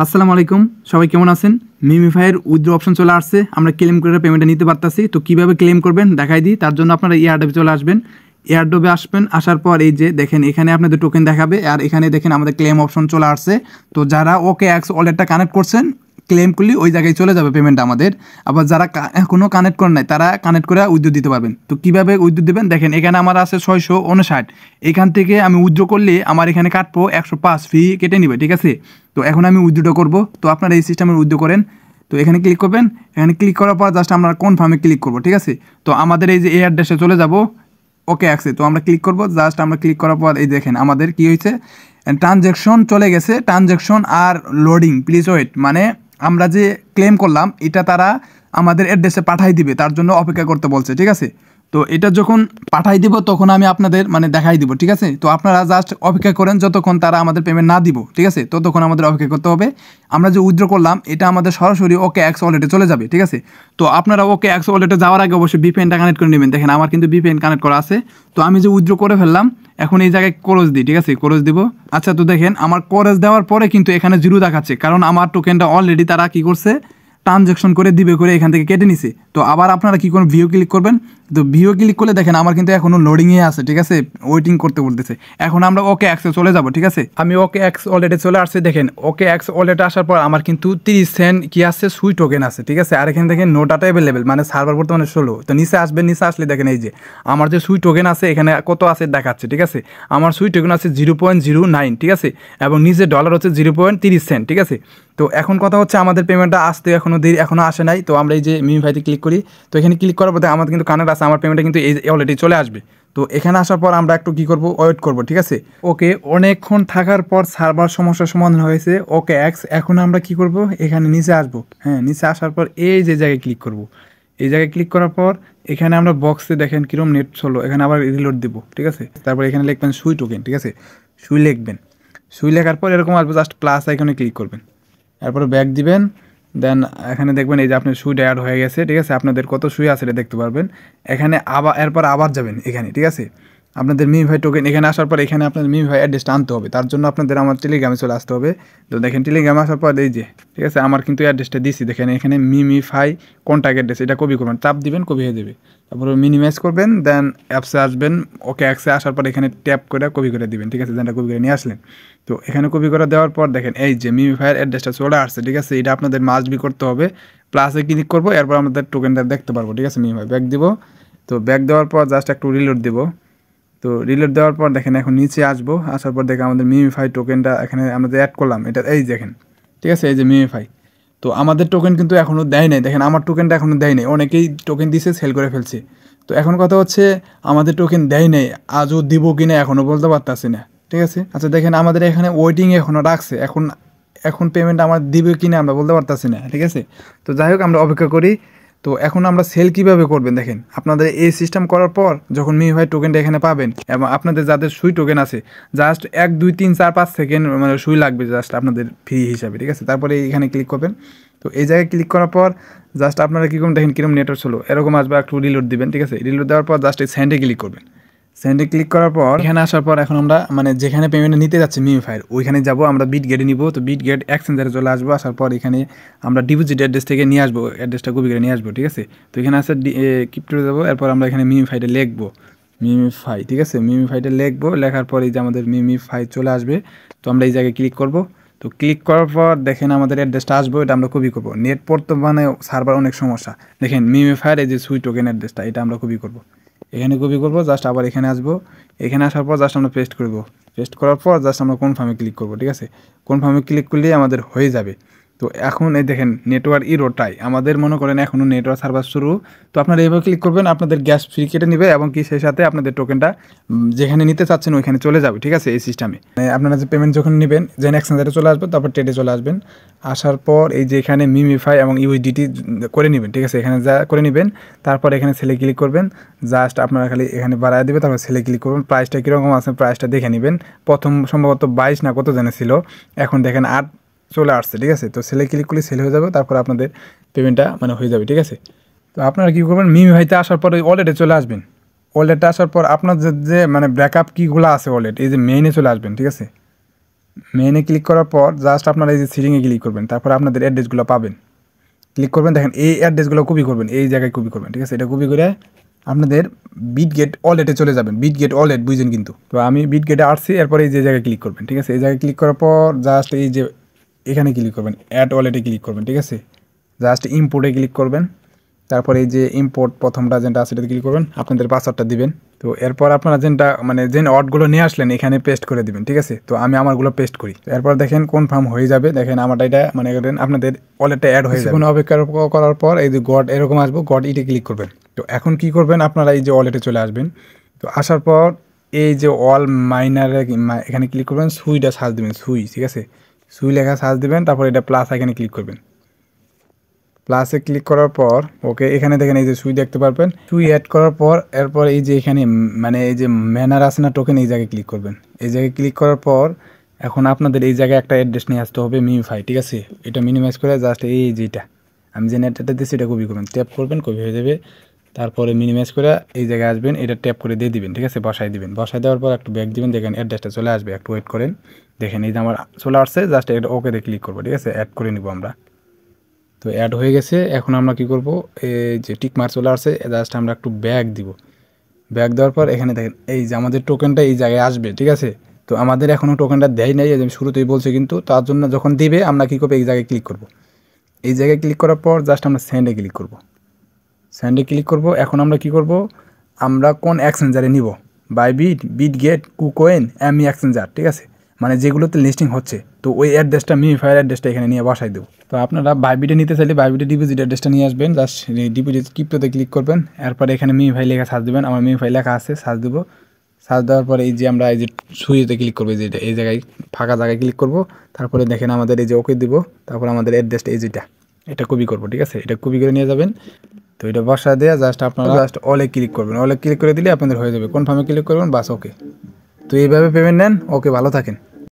আসসালামু আলাইকুম, সবাই কেমন আছেন? মিমিফাইয়ের উইথড্র অপশন চলে আসছে। আমরা ক্লেম করে পেমেন্টটা নিতে পারতাছি। তো কিভাবে ক্লেম করবেন দেখাই দিই। তার জন্য আপনারা এয়ারড্রপে চলে আসবেন। এয়ারড্রপে আসবেন, আসার পর এই যে দেখেন এখানে আপনাদের টোকেন দেখাবে, আর এখানে দেখেন আমাদের ক্লেম অপশন চলে আসছে। তো যারা OKX ওয়ালেটটা কানেক্ট করছেন, ক্লেম করলে ওই জায়গায় চলে যাবে পেমেন্ট আমাদের। আবার যারা এখনও কানেক্ট করেন নাই তারা কানেক্ট করে উইথড্র দিতে পারবেন। তো কীভাবে উইথড্র দেবেন দেখেন, এখানে আমার আছে 659। এখান থেকে আমি উইথড্র করলে আমার এখানে কাটবো 105 ফি কেটে নিবে, ঠিক আছে? তো এখন আমি উইথড্রটা করবো। তো আপনারা এই সিস্টেমের উইথড্র করেন। তো এখানে ক্লিক করবেন। এখানে ক্লিক করার পর জাস্ট আমরা কনফার্মে ক্লিক করবো, ঠিক আছে? তো আমাদের এই যে এই অ্যাড্রেসে চলে যাব OKX। তো আমরা ক্লিক করবো। জাস্ট আমরা ক্লিক করার পর এই দেখেন আমাদের কি হয়েছে, ট্রানজ্যাকশন চলে গেছে। ট্রানজ্যাকশন আর লোডিং, প্লিজ ওয়েট। মানে আমরা যে ক্লেম করলাম এটা তারা আমাদের অ্যাড্রেসে পাঠাই দিবে, তার জন্য অপেক্ষা করতে বলছে, ঠিক আছে? তো এটা যখন পাঠাই দিব তখন আমি আপনাদের দেখাই দিব, ঠিক আছে? তো আপনারা জাস্ট অপেক্ষা করেন যতক্ষণ তারা আমাদের পেমেন্ট না দিব, ঠিক আছে? ততক্ষণ আমাদের অপেক্ষা করতে হবে। আমরা যে উইথড্র করলাম এটা আমাদের সরাসরি OKX ওয়ালেটে চলে যাবে, ঠিক আছে? তো আপনারা OKX ওয়ালেটে যাওয়ার আগে অবশ্যই VPN কানেক্ট করে নেবেন। দেখেন আমার কিন্তু VPN কানেক্ট করা আছে। তো আমি যে উইথড্র করে ফেললাম, এখন এই জায়গায় ক্লোজ দিই, ঠিক আছে? ক্লোজ দিব। আচ্ছা, তো দেখেন আমার ক্লোজ দেওয়ার পরে কিন্তু এখানে জিরো দেখাচ্ছে, কারণ আমার টোকেনটা অলরেডি তারা কি করছে, ট্রানজ্যাকশন করে দিবে করে এখান থেকে কেটে নিছে। তো আবার আপনারা কি করবেন, ভিউ ক্লিক করবেন। তো ভিউ ক্লিক করলে দেখেন আমার কিন্তু এখনও লোডিংয়ে আছে, ঠিক আছে? ওয়েটিং করতে বলতেছে। এখন আমরা OKX চলে যাব, ঠিক আছে? আমি OKX ওয়ালেটে চলে আসছি। দেখেন OKX ওয়ালেটে আসার পর আমার কিন্তু 30 সেন্ট কি আছে, সুই টোকেন আছে, ঠিক আছে? আর এখানে দেখেন নো ডাটা অ্যাভেলেবেল, মানে সার্ভার বর্তমানে 16। তো নিচে আসবেন, নিচে আসলে দেখেন এই যে আমার যে সুই টোকেন আছে এখানে কত আছে দেখাচ্ছে, ঠিক আছে? আমার সুই টোকেন আছে 0.09, ঠিক আছে? এবং নিচে ডলার হচ্ছে 0.30 সেন্ট, ঠিক আছে? তো এখন কথা হচ্ছে আমাদের পেমেন্টটা আসতে এখনও দেরি, এখনও আসে নাই। তো আমরা এই যে মিমিফাইতে ক্লিক করি। তো এখানে ক্লিক করার পর আমাদের কিন্তু কানেক্ট আছে, আমার পেমেন্টটা কিন্তু এই অলরেডি চলে আসবে। তো এখানে আসার পর আমরা একটু কী করবো, ওয়েট করবো, ঠিক আছে? ওকে, অনেকক্ষণ থাকার পর সার্ভার সমস্যার সমাধান হয়েছে OKX। এখন আমরা কি করব, এখানে নিচে আসবো। হ্যাঁ, নিচে আসার পর এই যে জায়গায় ক্লিক করব। এই জায়গায় ক্লিক করার পর এখানে আমরা বক্সে দেখেন কিরম নেট চলো, এখানে আবার রিলোড দেবো, ঠিক আছে? তারপর এখানে লিখবেন সুই টোকেন, ঠিক আছে? সুই লিখবেন। সুই লেখার পর এরকম আসবে, জাস্ট প্লাস আইকনে ক্লিক করবেন। এরপরে ব্যাক দিবেন। দেন এখানে দেখবেন এই যে আপনার সুইটা অ্যাড হয়ে গেছে, ঠিক আছে? আপনাদের কত সুই আছে এটা দেখতে পারবেন এখানে। এরপর আবার যাবেন এখানে, ঠিক আছে? আপনাদের মিমিফাই টোকেন এখানে আসার পর এখানে আপনাদের মিমিফাই অ্যাড্রেসটা আনতে হবে। তার জন্য আপনাদের আমার টেলিগ্রামে চলে আসতে হবে। তো দেখেন টেলিগ্রামে আসার পর এই যে, ঠিক আছে, আমার কিন্তু অ্যাড্রেসটা দিচ্ছি। দেখেন এখানে মিমিফাই কন্ট্যাক্ট অ্যাড্রেস, এটা কপি করবেন, চাপ দিবেন, কপি হয়ে যাবে। তারপরে মিনিমাইজ করবেন, দেন অ্যাপসে আসবেন। OKXে আসার পর এখানে ট্যাপ করে কপি করে দিবেন, ঠিক আছে? যেটা কপি করে নিয়ে আসলেন। তো এখানে কপি করে দেওয়ার পর দেখেন এই যে মিমিফাইয়ের অ্যাড্রেসটা চলে আসছে, ঠিক আছে? এটা আপনাদের মাস্ট বি করতে হবে। প্লাসে ক্লিক করবো, এরপর আমাদের টোকেনটা দেখতে পারবো, ঠিক আছে? মিমিফাই ব্যাক দিব। তো ব্যাক দেওয়ার পর জাস্ট একটু রিলোড দেবো। তো রিলোড দেওয়ার পর দেখেন এখন নিচে আসবো। আসার পর দেখেন আমাদের মিমিফাই টোকেনটা এখানে আমরা যে অ্যাড করলাম এটা এই দেখেন, ঠিক আছে? এই যে মিমিফাই। তো আমাদের টোকেন কিন্তু এখনও দেয় নাই। দেখেন আমার টোকেনটা এখনও দেয় নাই, অনেকেই টোকেন দিছে, সেল করে ফেলছে। তো এখন কথা হচ্ছে আমাদের টোকেন দেয় নাই, আজও দিব কিনা এখনও বলতে পারতাছি না, ঠিক আছে? আচ্ছা দেখেন আমাদের এখানে ওয়েটিং এখনও রাখছে। এখন পেমেন্ট আমার দিবে কিনা আমরা বলতে পারতাছি না, ঠিক আছে? তো যাই হোক আমরা অপেক্ষা করি। তো এখন আমরা সেল কীভাবে করবেন দেখেন, আপনাদের এই সিস্টেম করার পর যখন মিমিফাই টোকেনটা এখানে পাবেন এবং আপনাদের যাদের সুই টোকেন আছে জাস্ট 1 2 3 4 5 সেকেন্ড সুই লাগবে জাস্ট আপনাদের ফ্রি হিসাবে, ঠিক আছে? তারপরে এখানে ক্লিক করবেন। তো এই জায়গায় ক্লিক করার পর জাস্ট আপনারা কী করবেন দেখেন কিরম নেটওয়ার্ক ছিল, এরকম আসবে। একটু রিলোড দিবেন, ঠিক আছে? রিলোড দেওয়ার পর জাস্ট এই সেন্ডে ক্লিক করবেন। সেন্ডে ক্লিক করার পর এখানে আসার পর এখন আমরা যেখানে পেমেন্টটা নিতে যাচ্ছি মিমিফাইয়ের ওইখানে যাব। আমরা বিটগেটে নিব। তো বিটগেট এক্সচেঞ্জারে চলে আসবো। আসার পর এখানে আমরা ডিপোজিট অ্যাড্রেস থেকে নিয়ে আসবো, অ্যাড্রেসটা কপি করে নিয়ে আসবো, ঠিক আছে? তো এখানে আছে ক্রিপ্টোতে যাবো। এরপর আমরা এখানে মিমিফাইটা লিখবো, মিমিফাই, ঠিক আছে? মিমিফাইটা লিখবো। লেখার পর এই যে আমাদের মিমিফাই চলে আসবে। তো আমরা এই জায়গায় ক্লিক করব। তো ক্লিক করার পর দেখেন আমাদের অ্যাড্রেসটা আসবো, এটা আমরা কপি করবো। নেট বর্তমানে সার্ভার অনেক সমস্যা। দেখেন মিমিফাইয়ের এই যে সুই টোকেন অ্যাড্রেসটা এটা আমরা কপি করবো, এখানে কপি করবো। জাস্ট আবার এখানে আসবো। এখানে আসার পর জাস্ট আমরা পেস্ট করবো। পেস্ট করার পর জাস্ট আমরা কনফার্মে ক্লিক করবো, ঠিক আছে? কনফার্মে ক্লিক করলেই আমাদের হয়ে যাবে। তো এখন এই দেখেন নেটওয়ার্ক ইরোটাই আমাদের মনে করেন এখনও নেটওয়ার্ক সার্ভার শুরু। তো আপনারা এইভাবে ক্লিক করবেন, আপনাদের গ্যাস ফ্রি কেটে নেবে এবং কি সেই সাথে আপনাদের টোকেনটা যেখানে নিতে চাচ্ছেন ওইখানে চলে যাবে, ঠিক আছে? এই সিস্টেমে আপনারা যে পেমেন্ট যখন নেবেন যেন এক্সচেঞ্জারে চলে আসবেন, তারপর ট্রেডে চলে আসবেন। আসার পর এই যে এখানে মিমিফাই এবং ইউএসডিটি করে নেবেন, ঠিক আছে? এখানে যা করে নেবেন। তারপর এখানে সেলে ক্লিক করবেন। জাস্ট আপনারা খালি এখানে বাড়ায় দেবে, তারপর সেলে ক্লিক করবেন। প্রাইসটা কীরকম আছে প্রাইসটা দেখে নেবেন। প্রথম সম্ভবত 22 না কত জানে ছিল, এখন দেখেন 8 চলে আসছে, ঠিক আছে? তো সেলে ক্লিক করলে সেল হয়ে যাবে। তারপর আপনাদের পেমেন্টটা হয়ে যাবে, ঠিক আছে? তো আপনারা কী করবেন, মিমিফাইতে আসার পর ওয়ালেটে চলে আসবেন। ওয়ালেটে আসার পর আপনার যে ব্যাকআপ কীগুলো আছে ওয়ালেট এই যে মেইনে চলে আসবেন, ঠিক আছে? মেইনে ক্লিক করার পর জাস্ট আপনারা এই যে সেটিংয়ে ক্লিক করবেন, তারপর আপনাদের অ্যাড্রেসগুলো পাবেন, ক্লিক করবেন। দেখেন এই অ্যাড্রেসগুলো কপি করবেন, এই জায়গায় কপি করবেন, ঠিক আছে। এটা কপি করে আপনাদের বিটগেট ওয়ালেটে চলে যাবেন। বিটগেট ওয়ালেট বুঝেন কিন্তু, তো আমি বিটগেটে আসছি, এরপরে এই যে জায়গায় ক্লিক করবেন, ঠিক আছে। এই জায়গায় ক্লিক করার পর জাস্ট এই যে এখানে ক্লিক করবেন, অ্যাড ওয়ালেটে ক্লিক করবেন, ঠিক আছে। জাস্ট ইম্পোর্টে ক্লিক করবেন, তারপরে এই যে ইম্পোর্ট প্রথমটা যেটা আছে সেটাতে ক্লিক করবেন, আপনাদের পাসওয়ার্ডটা দিবেন। তো এরপর আপনারা যেটা মানে যে ওয়ার্ডগুলো নিয়ে আসলেন এখানে পেস্ট করে দিবেন, ঠিক আছে। তো আমি আমারগুলো পেস্ট করি, এরপর দেখেন কনফার্ম হয়ে যাবে। দেখেন আমারটা এটা মানে করেন আপনাদের ওয়ালেটটা অ্যাড হয়ে যাবে। কোনো অপেক্ষা করার পর এই যে গড এরকম আসবো, গড ইটে ক্লিক করবেন। তো এখন কি করবেন, আপনারা এই যে ওয়ালেটে চলে আসবেন। তো আসার পর এই যে অল মাইনারে এখানে ক্লিক করবেন, সুইটা সার্চ দেবেন, সুই, ঠিক আছে। সুই লেখা সার্চ দেবেন, তারপর এটা প্লাস এখানে ক্লিক করবেন। প্লাসে ক্লিক করার পর ওকে, এখানে দেখেন এই যে সুই দেখতে পারবেন। সুই অ্যাড করার পর এরপর এই যে এখানে মানে এই যে ম্যানার আছে না টোকেন, এই জায়গায় ক্লিক করবেন। এই জায়গায় ক্লিক করার পর এখন আপনাদের এই জায়গায় একটা অ্যাড্রেস নিয়ে আসতে হবে, মিমিফাই, ঠিক আছে। এটা মিনিমাইজ করে জাস্ট এই যেটা আমি যে নেটটা দিচ্ছি এটা কপি করবেন, ট্যাপ করবেন, কপি হয়ে যাবে। তারপরে মিনিমাইজ করে এই জায়গায় আসবেন, এটা ট্যাপ করে দিয়ে দিবেন, ঠিক আছে। বসাই দিবেন, বসাই দেওয়ার পর একটু ব্যাক দিবেন, দেখেন অ্যাড্রেসটা চলে আসবে, একটু ওয়েট করেন। দেখেন এই যে আমার চলে আসছে, জাস্ট এটা ওকেতে ক্লিক করবো, ঠিক আছে। অ্যাড করে নিব আমরা। তো অ্যাড হয়ে গেছে। এখন আমরা কি করব, এই যে টিক মার্ক চলে আসছে, জাস্ট আমরা একটু ব্যাক দিব। ব্যাক দেওয়ার পর এখানে দেখেন এই যে আমাদের টোকেনটা এই জায়গায় আসবে, ঠিক আছে। তো আমাদের এখনও টোকেনটা দেয় নাই, আমি শুরুতেই বলছি কিন্তু, তার জন্য যখন দিবে আমরা কী করবো, এই জায়গায় ক্লিক করব। এই জায়গায় ক্লিক করার পর জাস্ট আমরা সেন্ডে ক্লিক করব। সেন্ডে ক্লিক করব। এখন আমরা কি করব, আমরা কোন এক্সচেঞ্জারে নিব, বাইবিট, বিটগেট, কুকোয়েন, এমি এক্সচেঞ্জার, ঠিক আছে। মানে যেগুলোতে লিস্টিং হচ্ছে, তো ওই অ্যাড্রেসটা মিমিফাইয়ের অ্যাড্রেসটা এখানে নিয়ে বসাই দেবো। তো আপনারা বাইবিটে নিতে চাইলে বাইবিটে ডিপোজিট অ্যাড্রেসটা নিয়ে আসবেন, জাস্ট ডিপোজিট ক্রিপ্টোতে ক্লিক করবেন। এরপরে এখানে মিমিফাই লেখা সার্চ দেবেন, আমার মিমিফাই লেখা আছে, সার্চ দেবো। সার্চ দেওয়ার পরে এই যে আমরা এই যে সুইতে ক্লিক করবো, এই যে এই জায়গায় ফাঁকা জায়গায় ক্লিক করব। তারপরে দেখেন আমাদের এই যে ওকে দিব, তারপর আমাদের অ্যাড্রেসটা এই যেটা এটা কপি করবো, ঠিক আছে। এটা কপি করে নিয়ে যাবেন। তো এটা বসা দেওয়া জাস্ট আপনারা জাস্ট অলে ক্লিক করবেন, অলে ক্লিক করে দিলে আপনাদের হয়ে যাবে। কনফার্মে ক্লিক করবেন, বাস ওকে। তো এইভাবে পেমেন্ট নেন, ওকে, ভালো থাকেন।